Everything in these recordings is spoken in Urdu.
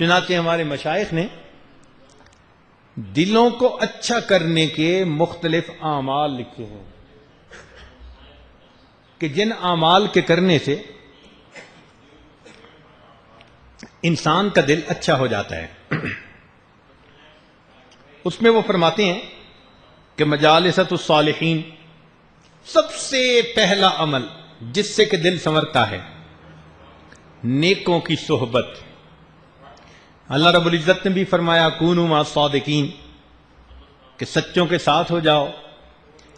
چنانچہ ہمارے مشائخ نے دلوں کو اچھا کرنے کے مختلف اعمال لکھے ہیں کہ جن اعمال کے کرنے سے انسان کا دل اچھا ہو جاتا ہے۔ اس میں وہ فرماتے ہیں کہ مجالست الصالحین، سب سے پہلا عمل جس سے کہ دل سنورتا ہے، نیکوں کی صحبت۔ اللہ رب العزت نے بھی فرمایا کونوا مع الصادقین، کہ سچوں کے ساتھ ہو جاؤ۔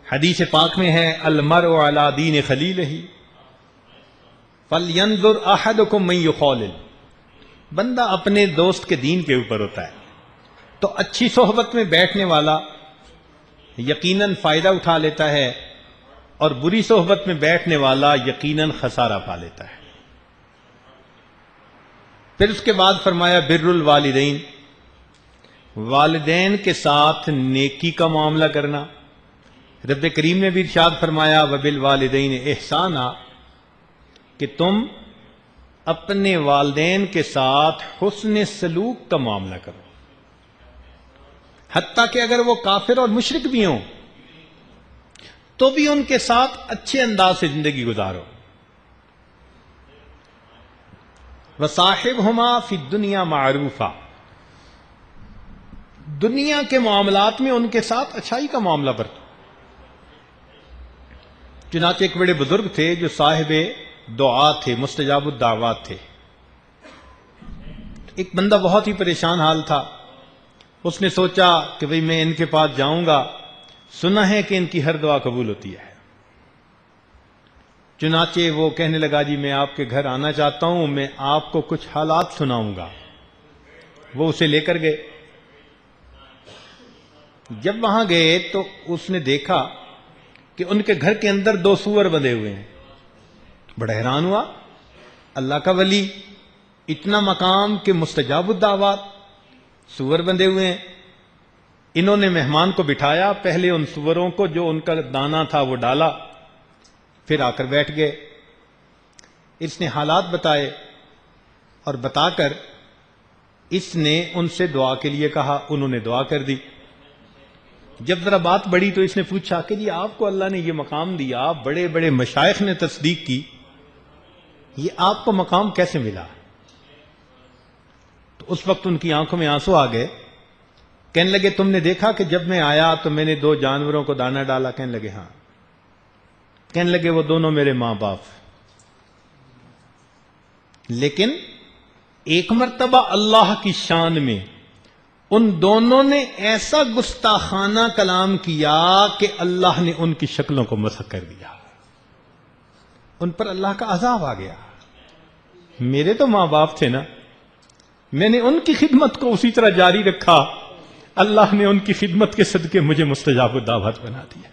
حدیث پاک میں ہے المرء علی دین خلیلہ فلینظر احدکم من یخالل، بندہ اپنے دوست کے دین کے اوپر ہوتا ہے۔ تو اچھی صحبت میں بیٹھنے والا یقیناً فائدہ اٹھا لیتا ہے، اور بری صحبت میں بیٹھنے والا یقیناً خسارہ پا لیتا ہے۔ پھر اس کے بعد فرمایا بر الوالدین، والدین کے ساتھ نیکی کا معاملہ کرنا۔ رب کریم نے بھی ارشاد فرمایا وبالوالدین احسانا، کہ تم اپنے والدین کے ساتھ حسن سلوک کا معاملہ کرو، حتیٰ کہ اگر وہ کافر اور مشرک بھی ہوں تو بھی ان کے ساتھ اچھے انداز سے زندگی گزارو۔ وصاحبہما فی الدنیا معروفا، دنیا کے معاملات میں ان کے ساتھ اچھائی کا معاملہ برتو۔ چنانچہ ایک بڑے بزرگ تھے جو صاحب دعا تھے، مستجاب الدعوات تھے۔ ایک بندہ بہت ہی پریشان حال تھا، اس نے سوچا کہ بھئی میں ان کے پاس جاؤں گا، سنا ہے کہ ان کی ہر دعا قبول ہوتی ہے۔ چنانچہ وہ کہنے لگا جی میں آپ کے گھر آنا چاہتا ہوں، میں آپ کو کچھ حالات سناؤں گا۔ وہ اسے لے کر گئے۔ جب وہاں گئے تو اس نے دیکھا کہ ان کے گھر کے اندر 2 سور بندھے ہوئے ہیں۔ بڑا حیران ہوا، اللہ کا ولی، اتنا مقام کہ مستجاب الدعوات، سور بندھے ہوئے ہیں۔ انہوں نے مہمان کو بٹھایا، پہلے ان سوروں کو جو ان کا دانہ تھا وہ ڈالا، پھر آ کر بیٹھ گئے۔ اس نے حالات بتائے اور بتا کر اس نے ان سے دعا کے لیے کہا، انہوں نے دعا کر دی۔ جب ذرا بات بڑھی تو اس نے پوچھا کہ جی آپ کو اللہ نے یہ مقام دیا، بڑے بڑے مشائخ نے تصدیق کی، یہ آپ کو مقام کیسے ملا؟ تو اس وقت ان کی آنکھوں میں آنسو آ گئے۔ کہنے لگے تم نے دیکھا کہ جب میں آیا تو میں نے 2 جانوروں کو دانہ ڈالا؟ کہنے لگے ہاں۔ کہنے لگے وہ دونوں میرے ماں باپ، لیکن ایک مرتبہ اللہ کی شان میں ان دونوں نے ایسا گستاخانہ کلام کیا کہ اللہ نے ان کی شکلوں کو مسخ کر دیا، ان پر اللہ کا عذاب آ گیا۔ میرے تو ماں باپ تھے نا، میں نے ان کی خدمت کو اسی طرح جاری رکھا، اللہ نے ان کی خدمت کے صدقے مجھے مستجاب الدعوات بنا دیا۔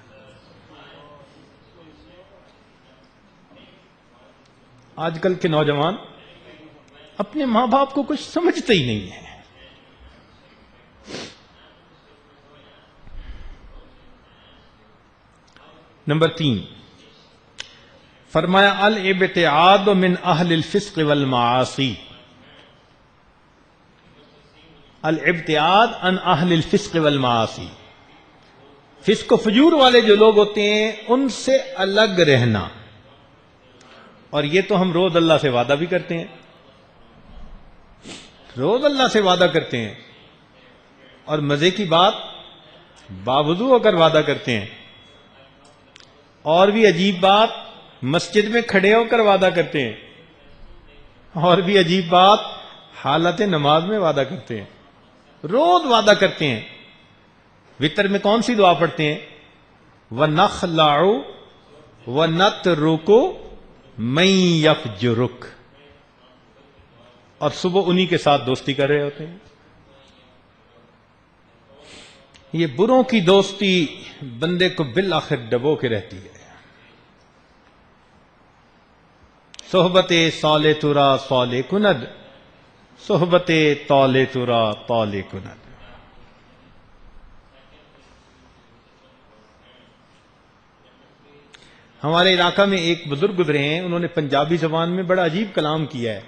آج کل کے نوجوان اپنے ماں باپ کو کچھ سمجھتے ہی نہیں ہیں۔ نمبر 3، فرمایا الابتعاد من اہل الفسق والمعاصی، الابتعاد عن اہل الفسق والمعاصی، فسق و فجور والے جو لوگ ہوتے ہیں ان سے الگ رہنا۔ اور یہ تو ہم روز اللہ سے وعدہ بھی کرتے ہیں، روز اللہ سے وعدہ کرتے ہیں، اور مزے کی بات باوضو ہو کر وعدہ کرتے ہیں، اور بھی عجیب بات مسجد میں کھڑے ہو کر وعدہ کرتے ہیں، اور بھی عجیب بات حالت نماز میں وعدہ کرتے ہیں، روز وعدہ کرتے ہیں۔ وتر میں کون سی دعا پڑھتے ہیں؟ وَنَخْلَعُ وَنَتْرُكُ مَن يَفْجُرُكَ، اور صبح انہی کے ساتھ دوستی کر رہے ہوتے ہیں۔ یہ بروں کی دوستی بندے کو بالآخر ڈبو کے رہتی ہے۔ صحبت صالح ترا صالح کند، صحبت طالع ترا طالع کند۔ ہمارے علاقہ میں ایک بزرگ گزرے ہیں، انہوں نے پنجابی زبان میں بڑا عجیب کلام کیا ہے۔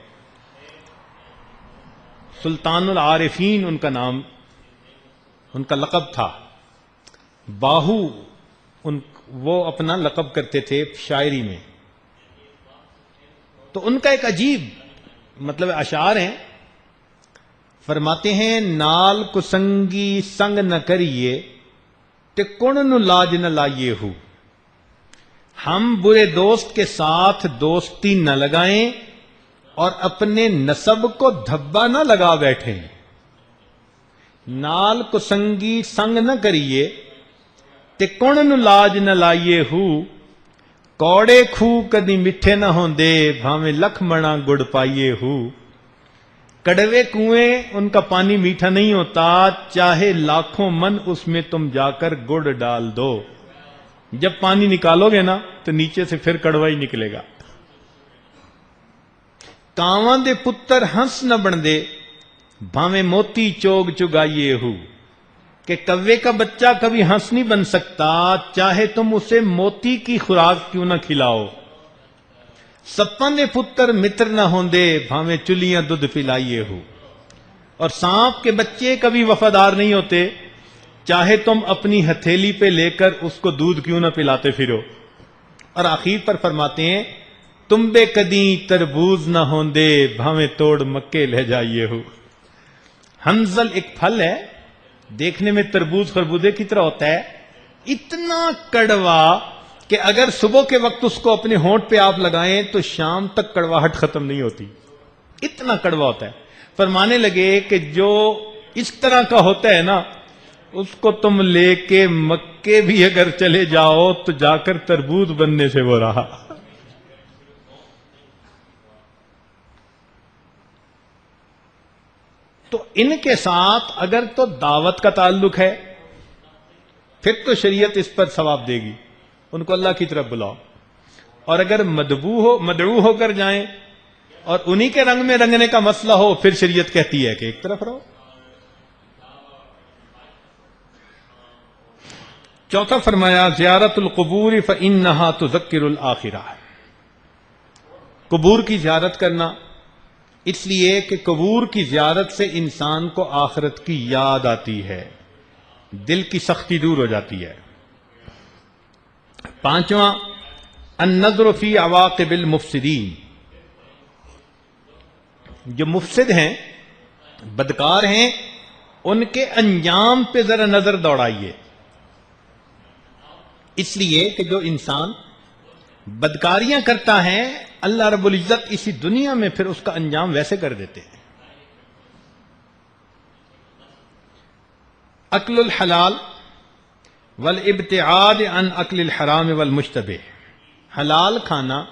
سلطان العارفین ان کا نام، ان کا لقب تھا، باہو وہ اپنا لقب کرتے تھے شاعری میں. تو ان کا ایک عجیب مطلب اشعار ہیں. فرماتے ہیں نال کسنگی سنگ نہ کریے تے کن نو لاج نہ لائیے ہو. ہم برے دوست کے ساتھ دوستی نہ لگائیں اور اپنے نسب کو دھبا نہ لگا بیٹھیں. نال کسنگی سنگ نہ کریے تے کن نو لاج نہ لائیے ہو. کوڑے کھو کدی میٹھے نہ ہوندے بھاویں لکھ منا گڑ پائیے ہو. کڑوے کنویں ان کا پانی میٹھا نہیں ہوتا، چاہے لاکھوں من اس میں تم جا کر گڑ ڈال دو، جب پانی نکالو گے نا تو نیچے سے پھر کڑوا ہی نکلے گا. کاواں دے پتر ہنس نہ بن دے بھاویں موتی چوگ چگائیے ہو. کہ کوے کا بچہ کبھی ہنس نہیں بن سکتا، چاہے تم اسے موتی کی خوراک کیوں نہ کھلاؤ. سپاں دے پتر متر نہ ہوندے بھاویں چلیاں دودھ پلائیے ہو. اور سانپ کے بچے کبھی وفادار نہیں ہوتے، چاہے تم اپنی ہتھیلی پہ لے کر اس کو دودھ کیوں نہ پلاتے پھرو. اور آخر پر فرماتے ہیں تم بے کدیں تربوز نہ ہوندے بھاویں توڑ مکے لے جائیے ہو. ہنزل ایک پھل ہے، دیکھنے میں تربوز خربوزے کی طرح ہوتا ہے، اتنا کڑوا کہ اگر صبح کے وقت اس کو اپنے ہونٹ پہ آپ لگائیں تو شام تک کڑواہٹ ختم نہیں ہوتی، اتنا کڑوا ہوتا ہے. فرمانے لگے کہ جو اس طرح کا ہوتا ہے نا اس کو تم لے کے مکے بھی اگر چلے جاؤ تو جا کر تربوز بننے سے وہ رہا. تو ان کے ساتھ اگر تو دعوت کا تعلق ہے پھر تو شریعت اس پر ثواب دے گی، ان کو اللہ کی طرف بلاؤ. اور اگر مدعو ہو کر جائیں اور انہی کے رنگ میں رنگنے کا مسئلہ ہو پھر شریعت کہتی ہے کہ ایک طرف رہو. چوتھا فرمایا زیارت القبور فإنها تذکر الآخرہ. قبور کی زیارت کرنا اس لیے کہ قبور کی زیارت سے انسان کو آخرت کی یاد آتی ہے، دل کی سختی دور ہو جاتی ہے. پانچواں النظر فی عواقب المفسدین. جو مفسد ہیں، بدکار ہیں، ان کے انجام پہ ذرا نظر دوڑائیے. اس لیے کہ جو انسان بدکاریاں کرتا ہے اللہ رب العزت اسی دنیا میں پھر اس کا انجام ویسے کر دیتے ہیں. اکل الحلال والابتعاد عن اکل الحرام والمشتبہ. حلال کھانا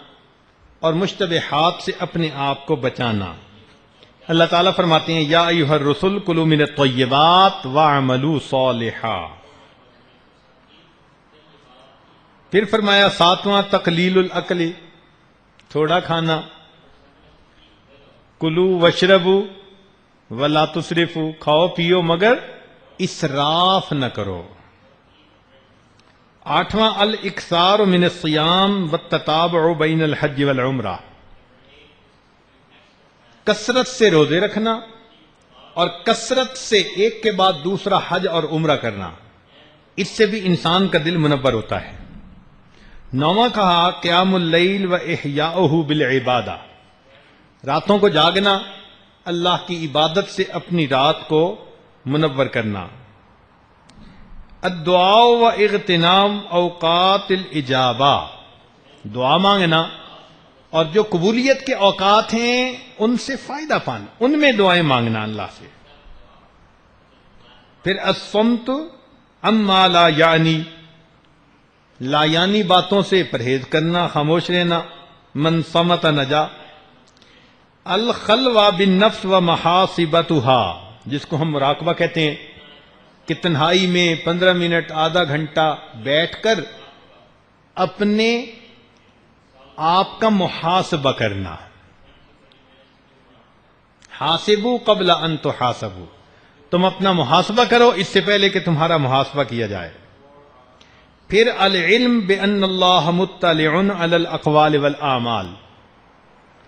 اور مشتبہات سے اپنے آپ کو بچانا. اللہ تعالیٰ فرماتے ہیں یا ایھا الرسل کلوا من الطیبات واعملوا صالحا. پھر فرمایا ساتواں تقلیل الاکل، تھوڑا کھانا. کلو وشربو ولا تسرفو، کھاؤ پیو مگر اسراف نہ کرو. آٹھواں الاکثار من الصیام والتتابع بین الحج والعمرہ. کثرت سے روزے رکھنا اور کثرت سے ایک کے بعد دوسرا حج اور عمرہ کرنا، اس سے بھی انسان کا دل منور ہوتا ہے. نوواں کہا قیام اللیل و احیاؤہ بالعبادہ. راتوں کو جاگنا، اللہ کی عبادت سے اپنی رات کو منور کرنا. الدعاء و اغتنام اوقات الاجابہ. دعا مانگنا اور جو قبولیت کے اوقات ہیں ان سے فائدہ پانا، ان میں دعائیں مانگنا اللہ سے. پھر الصمت عما لا یعنی، لا یعنی باتوں سے پرہیز کرنا، خاموش رہنا. من صمت نجا. الخلوہ بالنفس و محاسبتها، جس کو ہم مراقبہ کہتے ہیں کہ تنہائی میں 15 منٹ آدھا گھنٹہ بیٹھ کر اپنے آپ کا محاسبہ کرنا. حاسبوا قبل ان تحاسبوا، تم اپنا محاسبہ کرو اس سے پہلے کہ تمہارا محاسبہ کیا جائے. پھر العلم بان اللہ مطلع علی الاقوال والاعمال.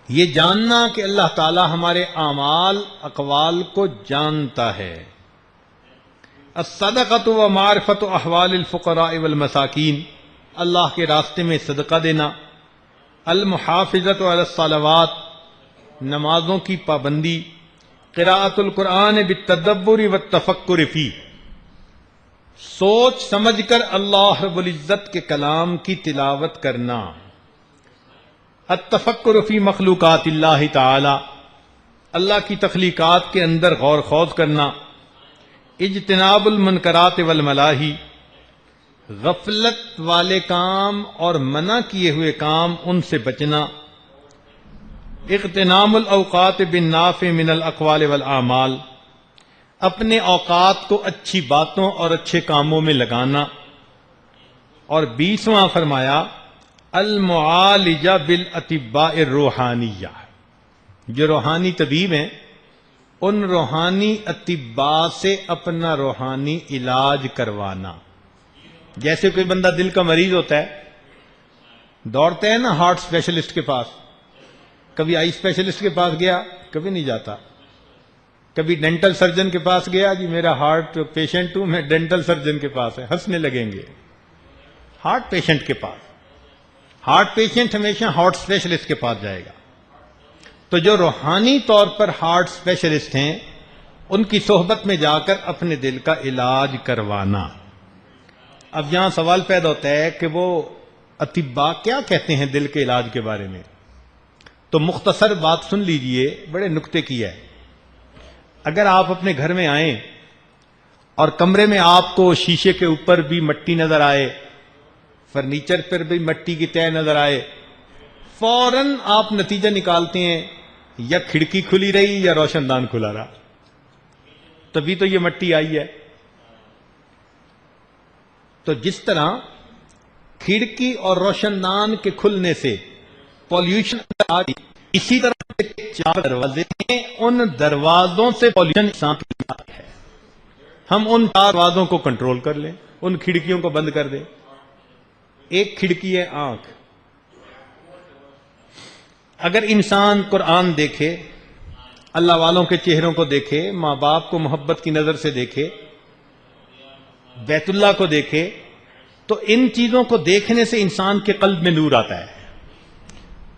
یہ جاننا کہ اللہ تعالی ہمارے اعمال اقوال کو جانتا ہے. الصدقۃ و معرفت احوال الفقراء والمساکین، اللہ کے راستے میں صدقہ دینا. المحافظۃ علی الصلوات، نمازوں کی پابندی. قراءۃ القرآن بالتدبر والتفکر فیہ، سوچ سمجھ کر اللہ رب العزت کے کلام کی تلاوت کرنا. التفکر فی مخلوقات اللہ تعالی، اللہ کی تخلیقات کے اندر غور خوض کرنا. اجتناب المنکرات والملاہی، غفلت والے کام اور منع کیے ہوئے کام ان سے بچنا. اغتنام الاوقات بالنافع من الاقوال والاعمال، اپنے اوقات کو اچھی باتوں اور اچھے کاموں میں لگانا. اور 20واں فرمایا المعالجہ بالاطباء الروحانیہ، جو روحانی طبیب ہیں ان روحانی اطباء سے اپنا روحانی علاج کروانا. جیسے کوئی بندہ دل کا مریض ہوتا ہے، دوڑتا ہے نا ہارٹ اسپیشلسٹ کے پاس، کبھی آئی اسپیشلسٹ کے پاس گیا، کبھی نہیں جاتا. کبھی ڈینٹل سرجن کے پاس گیا، جی میرا ہارٹ پیشنٹ ہوں میں ڈینٹل سرجن کے پاس ہے، ہنسنے لگیں گے. ہارٹ پیشنٹ کے پاس، ہارٹ پیشنٹ ہمیشہ ہارٹ اسپیشلسٹ کے پاس جائے گا. تو جو روحانی طور پر ہارٹ اسپیشلسٹ ہیں ان کی صحبت میں جا کر اپنے دل کا علاج کروانا. اب یہاں سوال پیدا ہوتا ہے کہ وہ اطباء کیا کہتے ہیں دل کے علاج کے بارے میں. تو مختصر بات سن لیجئے، بڑے نکتے کی ہے. اگر آپ اپنے گھر میں آئیں اور کمرے میں آپ کو شیشے کے اوپر بھی مٹی نظر آئے، فرنیچر پر بھی مٹی کی تہ نظر آئے، فوراً آپ نتیجہ نکالتے ہیں یا کھڑکی کھلی رہی یا روشن دان کھلا رہا، تبھی تو یہ مٹی آئی ہے. تو جس طرح کھڑکی اور روشن دان کے کھلنے سے پولیوشن آ گئی، اسی طرح 4 دروازے ہیں، ان دروازوں سے پولیوشن انسان کی آتی ہے. ہم ان 4 دروازوں کو کنٹرول کر لیں، ان کھڑکیوں کو بند کر دیں. ایک کھڑکی ہے آنکھ. اگر انسان قرآن دیکھے، اللہ والوں کے چہروں کو دیکھے، ماں باپ کو محبت کی نظر سے دیکھے، بیت اللہ کو دیکھے، تو ان چیزوں کو دیکھنے سے انسان کے قلب میں نور آتا ہے.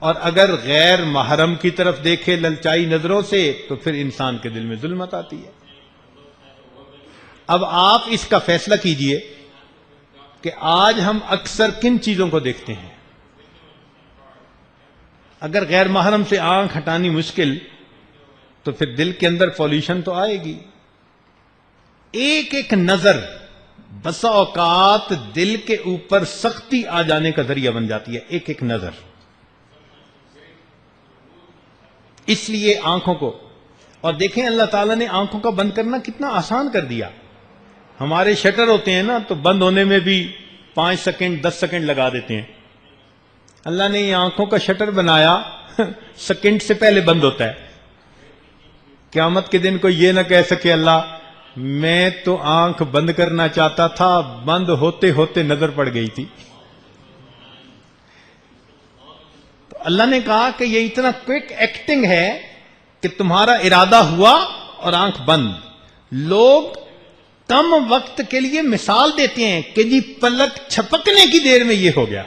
اور اگر غیر محرم کی طرف دیکھے للچائی نظروں سے تو پھر انسان کے دل میں ظلمت آتی ہے. اب آپ اس کا فیصلہ کیجئے کہ آج ہم اکثر کن چیزوں کو دیکھتے ہیں. اگر غیر محرم سے آنکھ ہٹانی مشکل تو پھر دل کے اندر پولیوشن تو آئے گی. ایک ایک نظر بسا اوقات دل کے اوپر سختی آ جانے کا ذریعہ بن جاتی ہے، ایک ایک نظر. اس لیے آنکھوں کو، اور دیکھیں اللہ تعالیٰ نے آنکھوں کا بند کرنا کتنا آسان کر دیا. ہمارے شٹر ہوتے ہیں نا تو بند ہونے میں بھی 5 سیکنڈ 10 سیکنڈ لگا دیتے ہیں. اللہ نے یہ آنکھوں کا شٹر بنایا سیکنڈ سے پہلے بند ہوتا ہے. قیامت کے دن کوئی یہ نہ کہہ سکے اللہ میں تو آنکھ بند کرنا چاہتا تھا، بند ہوتے ہوتے نظر پڑ گئی تھی. تو اللہ نے کہا کہ یہ اتنا کوئک ایکٹنگ ہے کہ تمہارا ارادہ ہوا اور آنکھ بند. لوگ کم وقت کے لیے مثال دیتے ہیں کہ جی پلک چھپکنے کی دیر میں یہ ہو گیا.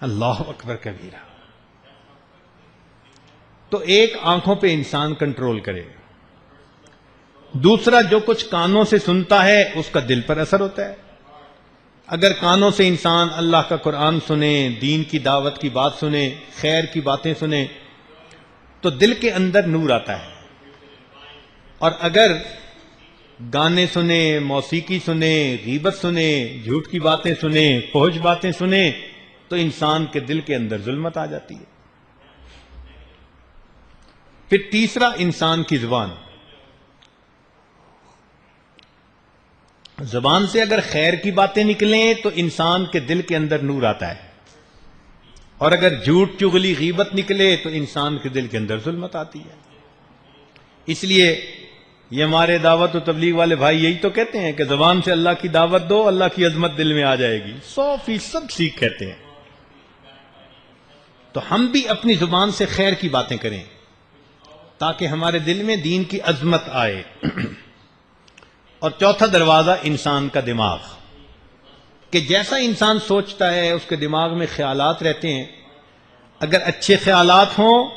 اللہ اکبر کبیرہ. تو ایک آنکھوں پہ انسان کنٹرول کرے. دوسرا جو کچھ کانوں سے سنتا ہے اس کا دل پر اثر ہوتا ہے. اگر کانوں سے انسان اللہ کا قرآن سنے، دین کی دعوت کی بات سنے، خیر کی باتیں سنے تو دل کے اندر نور آتا ہے. اور اگر گانے سنے، موسیقی سنے، غیبت سنے، جھوٹ کی باتیں سنے، فحش باتیں سنے تو انسان کے دل کے اندر ظلمت آ جاتی ہے. پھر تیسرا انسان کی زبان. زبان سے اگر خیر کی باتیں نکلیں تو انسان کے دل کے اندر نور آتا ہے، اور اگر جھوٹ چغلی غیبت نکلے تو انسان کے دل کے اندر ظلمت آتی ہے. اس لیے یہ ہمارے دعوت و تبلیغ والے بھائی یہی تو کہتے ہیں کہ زبان سے اللہ کی دعوت دو، اللہ کی عظمت دل میں آ جائے گی. 100% سیکھ کہتے ہیں. تو ہم بھی اپنی زبان سے خیر کی باتیں کریں تاکہ ہمارے دل میں دین کی عظمت آئے۔ اور چوتھا دروازہ انسان کا دماغ، کہ جیسا انسان سوچتا ہے اس کے دماغ میں خیالات رہتے ہیں۔ اگر اچھے خیالات ہوں،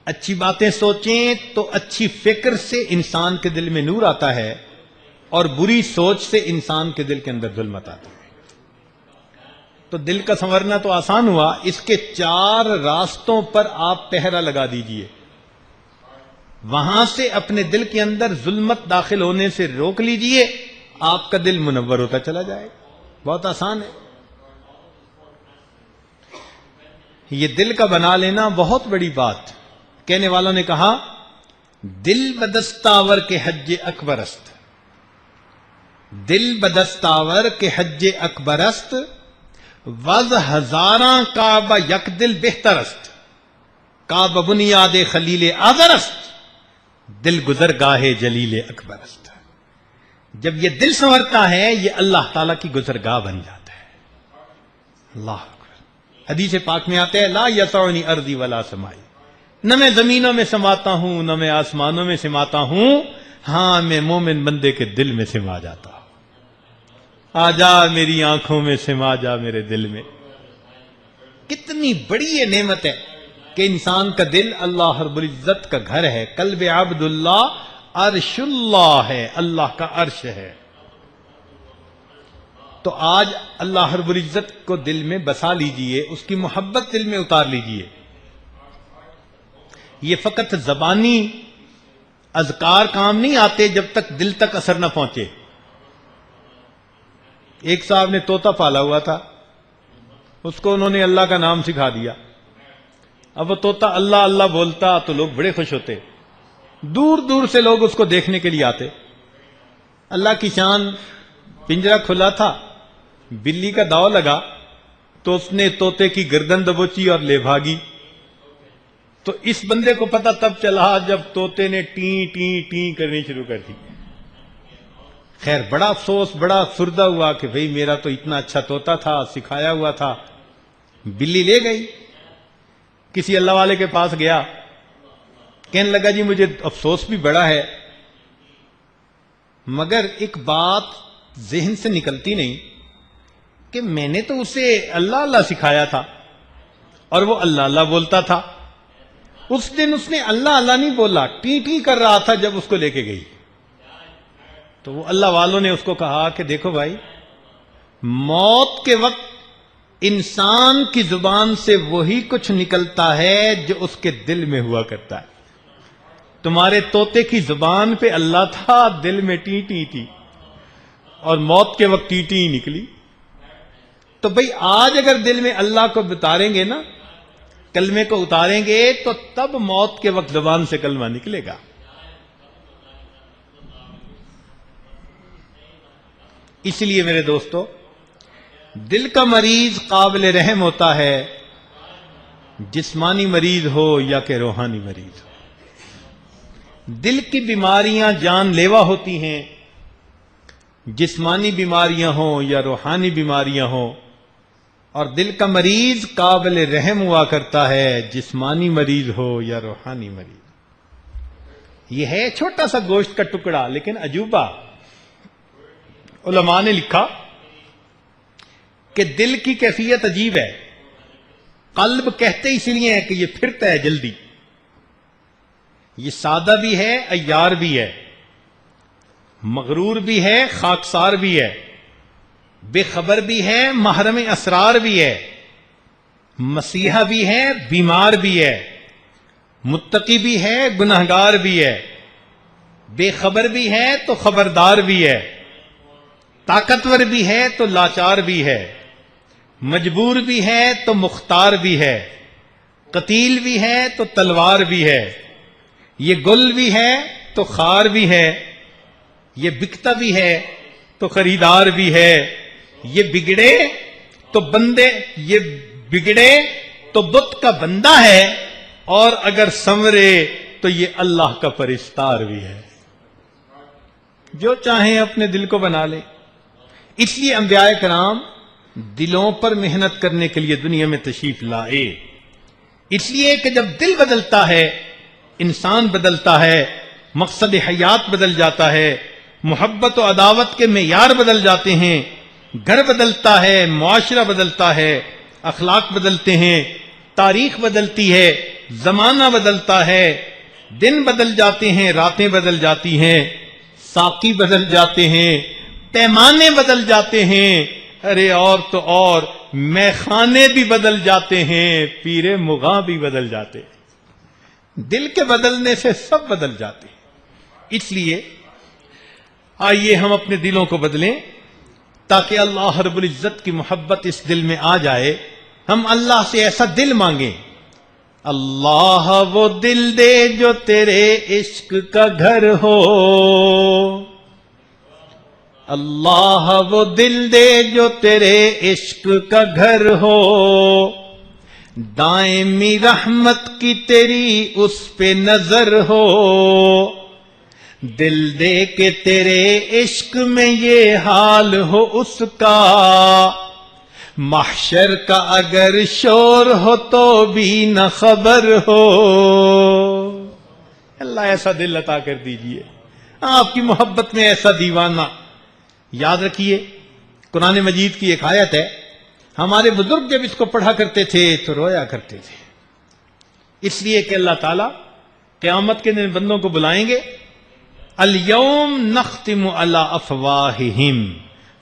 اچھی باتیں سوچیں تو اچھی فکر سے انسان کے دل میں نور آتا ہے، اور بری سوچ سے انسان کے دل کے اندر ظلمت آتی ہے۔ تو دل کا سنورنا تو آسان ہوا، اس کے 4 راستوں پر آپ پہرا لگا دیجئے۔ وہاں سے اپنے دل کے اندر ظلمت داخل ہونے سے روک لیجئے، آپ کا دل منور ہوتا چلا جائے۔ بہت آسان ہے۔ یہ دل کا بنا لینا بہت بڑی بات۔ کہنے والوں نے کہا دل بدستاور کے حج اکبر است، دل بدستاور کے حج اکبر است، وز ہزاراں کعبہ یک دل بہتر است، کعبہ بنیاد خلیل آذر است، دل گزرگاہ جلیل اکبر است۔ جب یہ دل سنورتا ہے یہ اللہ تعالیٰ کی گزرگاہ بن جاتا ہے۔ اللہ اکبر۔ حدیث پاک میں آتا ہے لا یسعنی ارضی ولا سمائی، نہ میں زمینوں میں سماتا ہوں نہ میں آسمانوں میں سماتا ہوں، ہاں میں مومن بندے کے دل میں سما جاتا ہوں۔ آ جا میری آنکھوں میں، سما جا میرے دل میں۔ کتنی بڑی یہ نعمت ہے کہ انسان کا دل اللہ رب العزت کا گھر ہے۔ قلب عبد اللہ عرش اللہ ہے، اللہ کا عرش ہے۔ تو آج اللہ رب العزت کو دل میں بسا لیجئے، اس کی محبت دل میں اتار لیجئے۔ یہ فقط زبانی اذکار کام نہیں آتے جب تک دل تک اثر نہ پہنچے۔ ایک صاحب نے طوطا پالا ہوا تھا، اس کو انہوں نے اللہ کا نام سکھا دیا۔ اب وہ طوطا اللہ اللہ بولتا تو لوگ بڑے خوش ہوتے، دور دور سے لوگ اس کو دیکھنے کے لیے آتے۔ اللہ کی شان، پنجرہ کھلا تھا، بلی کا داؤ لگا تو اس نے طوطے کی گردن دبوچی اور لے بھاگی۔ تو اس بندے کو پتہ تب چلا جب طوطے نے ٹیں ٹیں ٹیں کرنی شروع کر دی۔ خیر بڑا افسوس، بڑا افسردہ ہوا کہ بھئی میرا تو اتنا اچھا طوطا تھا، سکھایا ہوا تھا۔ بلی لے گئی، کسی اللہ والے کے پاس گیا، کہنے لگا جی مجھے افسوس بھی بڑا ہے، مگر ایک بات ذہن سے نکلتی نہیں کہ میں نے تو اسے اللہ اللہ سکھایا تھا اور وہ اللہ اللہ بولتا تھا۔ اس دن اس نے اللہ اللہ نہیں بولا، ٹی ٹی کر رہا تھا جب اس کو لے کے گئی۔ تو وہ اللہ والوں نے اس کو کہا کہ دیکھو بھائی، موت کے وقت انسان کی زبان سے وہی کچھ نکلتا ہے جو اس کے دل میں ہوا کرتا ہے۔ تمہارے طوطے کی زبان پہ اللہ تھا، دل میں ٹی ٹی تھی، اور موت کے وقت ٹی ٹی ہی نکلی۔ تو بھئی آج اگر دل میں اللہ کو اتاریں گے نا، کلمے کو اتاریں گے، تو تب موت کے وقت زبان سے کلمہ نکلے گا۔ اس لیے میرے دوستو، دل کا مریض قابل رحم ہوتا ہے، جسمانی مریض ہو یا کہ روحانی مریض ہو۔ دل کی بیماریاں جان لیوا ہوتی ہیں، جسمانی بیماریاں ہوں یا روحانی بیماریاں ہوں، اور دل کا مریض قابل رحم ہوا کرتا ہے، جسمانی مریض ہو یا روحانی مریض۔ یہ ہے چھوٹا سا گوشت کا ٹکڑا لیکن عجوبہ۔ علماء نے لکھا کہ دل کی کیفیت عجیب ہے۔ قلب کہتے اس لیے ہے کہ یہ پھرتا ہے جلدی، یہ سادہ بھی ہے، عیار بھی ہے، مغرور بھی ہے، خاکسار بھی ہے، بے خبر بھی ہے، محرم اسرار بھی ہے، مسیحا بھی ہے، بیمار بھی ہے، متقی بھی ہے، گنہگار بھی ہے، بے خبر بھی ہے تو خبردار بھی ہے، طاقتور بھی ہے تو لاچار بھی ہے، مجبور بھی ہے تو مختار بھی ہے، قتیل بھی ہے تو تلوار بھی ہے، یہ گل بھی ہے تو خار بھی ہے، یہ بکتا بھی ہے تو خریدار بھی ہے، یہ بگڑے تو بندے، یہ بگڑے تو بت کا بندہ ہے، اور اگر سنورے تو یہ اللہ کا پرستار بھی ہے۔ جو چاہیں اپنے دل کو بنا لے۔ اس لیے انبیاء کرام دلوں پر محنت کرنے کے لیے دنیا میں تشریف لائے۔ اس لیے کہ جب دل بدلتا ہے انسان بدلتا ہے، مقصد حیات بدل جاتا ہے، محبت و عداوت کے معیار بدل جاتے ہیں، گھر بدلتا ہے، معاشرہ بدلتا ہے، اخلاق بدلتے ہیں، تاریخ بدلتی ہے، زمانہ بدلتا ہے، دن بدل جاتے ہیں، راتیں بدل جاتی ہیں، ساقی بدل جاتے ہیں، پیمانے بدل جاتے ہیں، ارے اور تو اور میخانے بھی بدل جاتے ہیں، پیر مغاں بھی بدل جاتے ہیں۔ دل کے بدلنے سے سب بدل جاتے ہیں۔ اس لیے آئیے ہم اپنے دلوں کو بدلیں تاکہ اللہ رب العزت کی محبت اس دل میں آ جائے۔ ہم اللہ سے ایسا دل مانگیں، اللہ وہ دل دے جو تیرے عشق کا گھر ہو، اللہ وہ دل دے جو تیرے عشق کا گھر ہو، دائمی رحمت کی تیری اس پہ نظر ہو، دل دے کے تیرے عشق میں یہ حال ہو اس کا، محشر کا اگر شور ہو تو بھی نہ خبر ہو۔ اللہ ایسا دل عطا کر دیجئے، آپ کی محبت میں ایسا دیوانہ۔ یاد رکھیے قرآن مجید کی ایک آیت ہے، ہمارے بزرگ جب اس کو پڑھا کرتے تھے تو رویا کرتے تھے، اس لیے کہ اللہ تعالیٰ قیامت کے دن بندوں کو بلائیں گے، الیوم نختم علی افواہہم،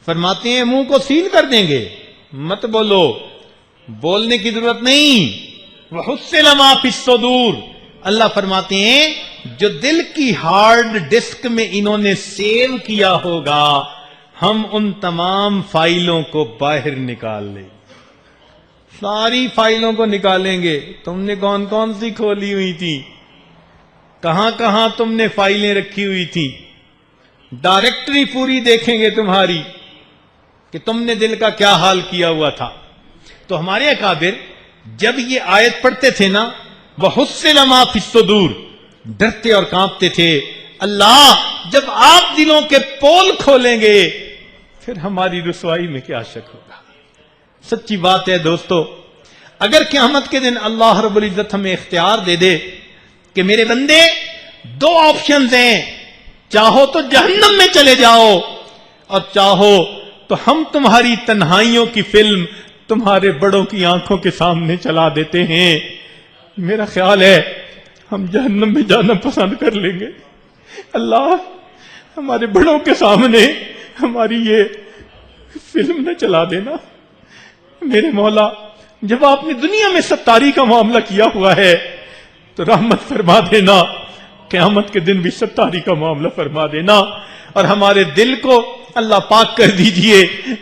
فرماتے ہیں منہ کو سیل کر دیں گے، مت بولو، بولنے کی ضرورت نہیں، وحصل ما فی الصدور، اللہ فرماتے ہیں جو دل کی ہارڈ ڈسک میں انہوں نے سیو کیا ہوگا ہم ان تمام فائلوں کو باہر نکال لیں گے، ساری فائلوں کو نکالیں گے۔ تم نے کون کون سی کھولی ہوئی تھی، کہاں کہاں تم نے فائلیں رکھی ہوئی تھی، ڈائریکٹری پوری دیکھیں گے تمہاری کہ تم نے دل کا کیا حال کیا ہوا تھا۔ تو ہمارے اکابر جب یہ آیت پڑھتے تھے نا، وَحُصِّلَ مَا فِي الصُّدُورِ، ڈرتے اور کانپتے تھے، اللہ جب آپ دلوں کے پول کھولیں گے پھر ہماری رسوائی میں کیا شک ہوگا۔ سچی بات ہے دوستو، اگر قیامت کے دن اللہ رب العزت ہمیں اختیار دے دے کہ میرے بندے دو آپشنز ہیں، چاہو تو جہنم میں چلے جاؤ اور چاہو تو ہم تمہاری تنہائیوں کی فلم تمہارے بڑوں کی آنکھوں کے سامنے چلا دیتے ہیں، میرا خیال ہے ہم جہنم میں جانا پسند کر لیں گے۔ اللہ ہمارے بڑوں کے سامنے ہماری یہ فلم نہ چلا دینا۔ میرے مولا جب آپ نے دنیا میں ستاری کا معاملہ کیا ہوا ہے تو رحمت فرما دینا، قیامت کے دن بھی ستاری کا معاملہ فرما دینا، اور ہمارے دل کو اللہ پاک کر دیجئے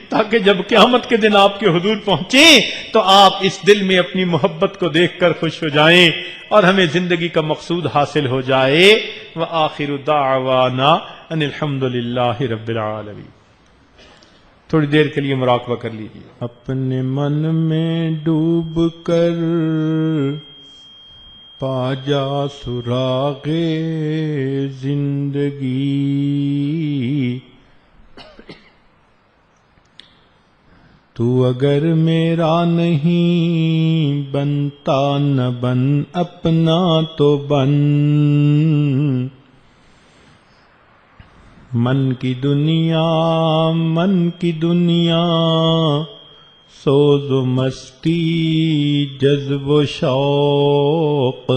تاکہ جب قیامت کے دن آپ کے حضور پہنچیں تو آپ اس دل میں اپنی محبت کو دیکھ کر خوش ہو جائیں اور ہمیں زندگی کا مقصود حاصل ہو جائے۔ وآخر دعوانا ان الحمد للہ رب العالمین۔ تھوڑی دیر کے لیے مراقبہ کر لیجیے، اپنے من میں ڈوب کر پا جا سراغ زندگی، تو اگر میرا نہیں بنتا نہ بن، اپنا تو بن، من کی دنیا سوز و مستی جذب و شوق،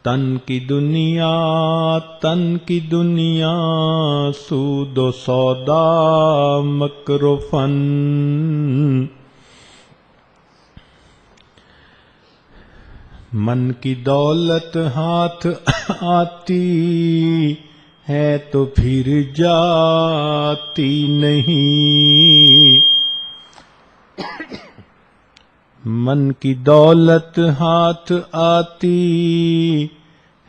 تن کی دنیا سود و سودا مکر و فن، من کی دولت ہاتھ آتی ہے تو پھر جاتی نہیں، من کی دولت ہاتھ آتی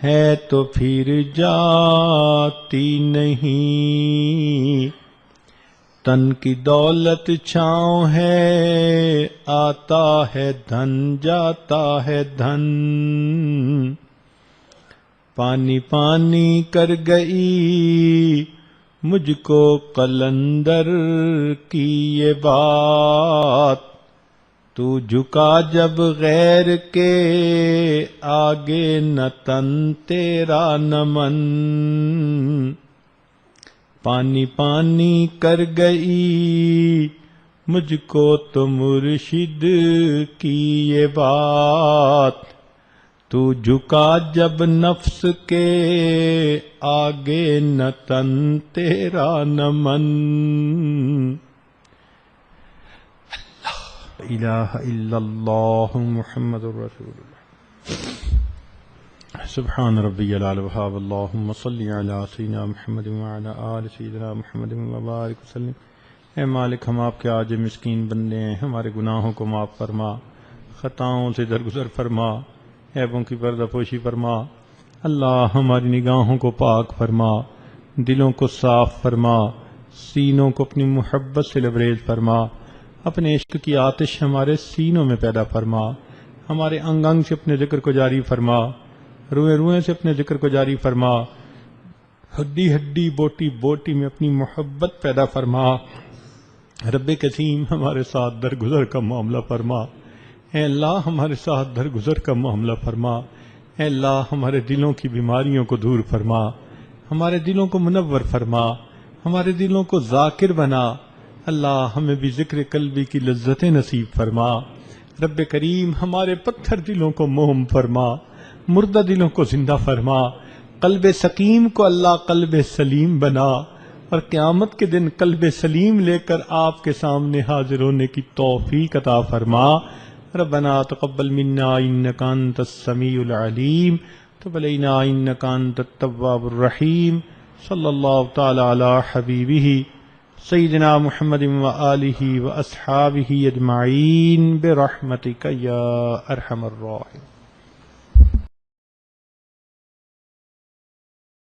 ہے تو پھر جاتی نہیں، تن کی دولت چھاؤں ہے آتا ہے دھن جاتا ہے دھن، پانی پانی کر گئی مجھ کو قلندر کی یہ بات، تو جھکا جب غیر کے آگے نہ تن تیرا نمن، پانی پانی کر گئی مجھ کو تو مرشد کی یہ بات، تو جھکا جب نفس کے آگے نہ تن تیرا نمن۔ لا الہ الا اللہ محمد رسول اللہ۔ سبحان ربی العلی الوہاب، اللہم صلی علی سیدنا محمد وعلی آل سیدنا محمد وبارک وسلم۔ اے مالک، ہم آپ کے عاجز مسکین بندے ہیں، ہمارے گناہوں کو معاف فرما، خطاؤں سے درگزر فرما، عیبوں کی پردہ پوشی فرما۔ اللہ ہماری نگاہوں کو پاک فرما، دلوں کو صاف فرما، سینوں کو اپنی محبت سے لبریز فرما، اپنے عشق کی آتش ہمارے سینوں میں پیدا فرما، ہمارے انگ انگ سے اپنے ذکر کو جاری فرما، روئے روئے سے اپنے ذکر کو جاری فرما، ہڈی ہڈی بوٹی بوٹی میں اپنی محبت پیدا فرما۔ رب کریم ہمارے ساتھ درگزر کا معاملہ فرما، اے اللہ ہمارے ساتھ درگزر کا معاملہ فرما، اے اللہ ہمارے دلوں کی بیماریوں کو دور فرما، ہمارے دلوں کو منور فرما، ہمارے دلوں کو ذاکر بنا۔ اللہ ہمیں بھی ذکر قلبی کی لذتیں نصیب فرما۔ رب کریم ہمارے پتھر دلوں کو موم فرما، مردہ دلوں کو زندہ فرما، قلب سقیم کو اللہ قلب سلیم بنا، اور قیامت کے دن قلب سلیم لے کر آپ کے سامنے حاضر ہونے کی توفیق عطا فرما۔ ربنا تقبل منا انک انت السمیع العلیم، تب علینا انک انت التواب الرحیم۔ صلی اللہ تعالی علی حبیبہ سیدنا محمد وآلہ واصحابہ اجمعین برحمتک یا ارحم الراحمین۔